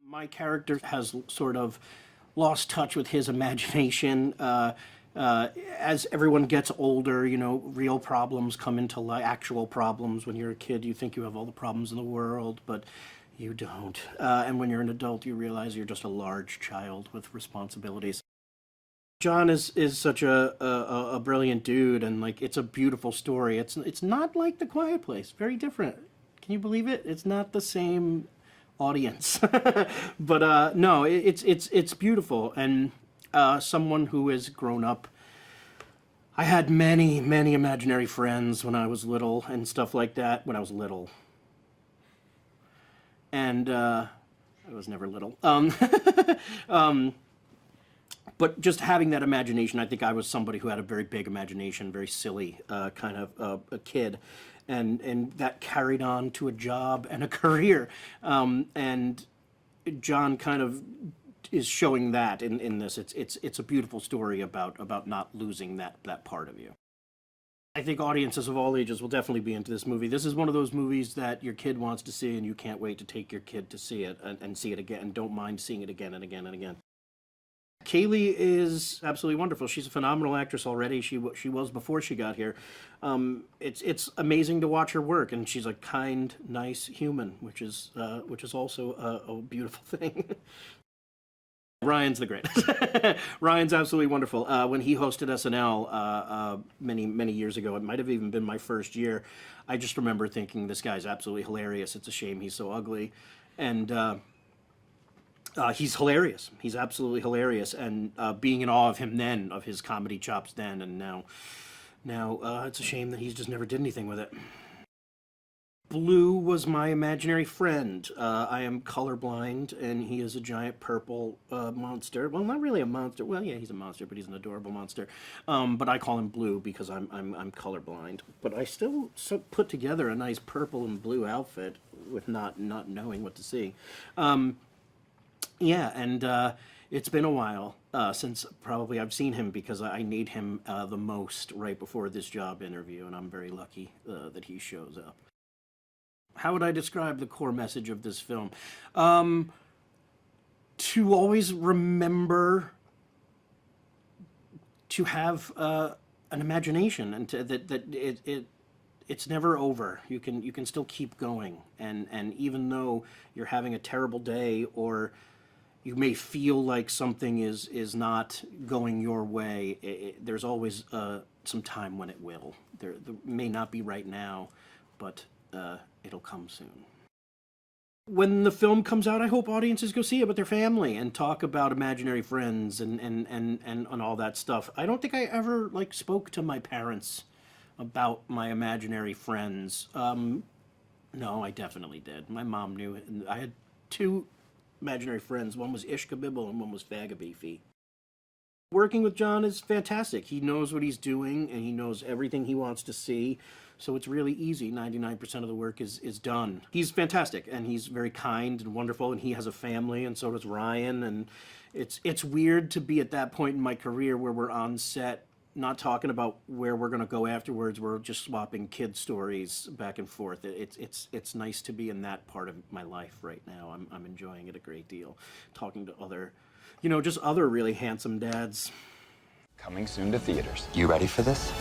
My character has sort of lost touch with his imagination. As everyone gets older, you know, real problems come into life, actual problems. When you're a kid, you think you have all the problems in the world, but you don't. And when you're an adult, you realize you're just a large child with responsibilities. John is such a brilliant dude, and like it's a beautiful story. It's not like The Quiet Place. Very different. Can you believe it? It's not the same audience, but no, it's beautiful. And someone who has grown up. I had many imaginary friends when I was little and stuff like that. When I was little, and I was never little. But just having that imagination, I think I was somebody who had a very big imagination, very silly kind of a kid, and that carried on to a job and a career. And John kind of is showing that in this. It's a beautiful story about not losing that part of you. I think audiences of all ages will definitely be into this movie. This is one of those movies that your kid wants to see, and you can't wait to take your kid to see it and see it again, and don't mind seeing it again and again and again. Cailey is absolutely wonderful. She's a phenomenal actress already. She was before she got here. It's amazing to watch her work, and she's a kind, nice human, which is also a beautiful thing. Ryan's the greatest. Ryan's absolutely wonderful. When he hosted SNL many years ago, it might have even been my first year. I just remember thinking, this guy's absolutely hilarious. It's a shame he's so ugly, and. He's hilarious. He's absolutely hilarious, and being in awe of him then, of his comedy chops then, and now it's a shame that he's just never did anything with it. Blue was my imaginary friend. I am colorblind, and he is a giant purple monster. Well, not really a monster. Well, yeah, he's a monster, but he's an adorable monster. But I call him Blue because I'm colorblind. But I still put together a nice purple and blue outfit with not knowing what to see. Yeah, and it's been a while since probably I've seen him, because I need him the most right before this job interview, and I'm very lucky that he shows up. How would I describe the core message of this film? To always remember to have an imagination, and that it's never over. You can still keep going, and even though you're having a terrible day, or you may feel like something is not going your way, there's always some time when it will. There may not be right now, but it'll come soon. When the film comes out, I hope audiences go see it with their family and talk about imaginary friends and all that stuff. I don't think I ever spoke to my parents about my imaginary friends. No, I definitely did. My mom knew it. And I had two imaginary friends. One was Ishkabibble and one was Fagabeefy. Working with John is fantastic. He knows what he's doing, and he knows everything he wants to see. So it's really easy. 99% of the work is done. He's fantastic, and he's very kind and wonderful, and he has a family, and so does Ryan. And it's weird to be at that point in my career where we're on set, not talking about where we're going to go afterwards. We're just swapping kid stories back and forth. It's nice to be in that part of my life right now. I'm enjoying it a great deal. Talking to other, just other really handsome dads. Coming soon to theaters. You ready for this?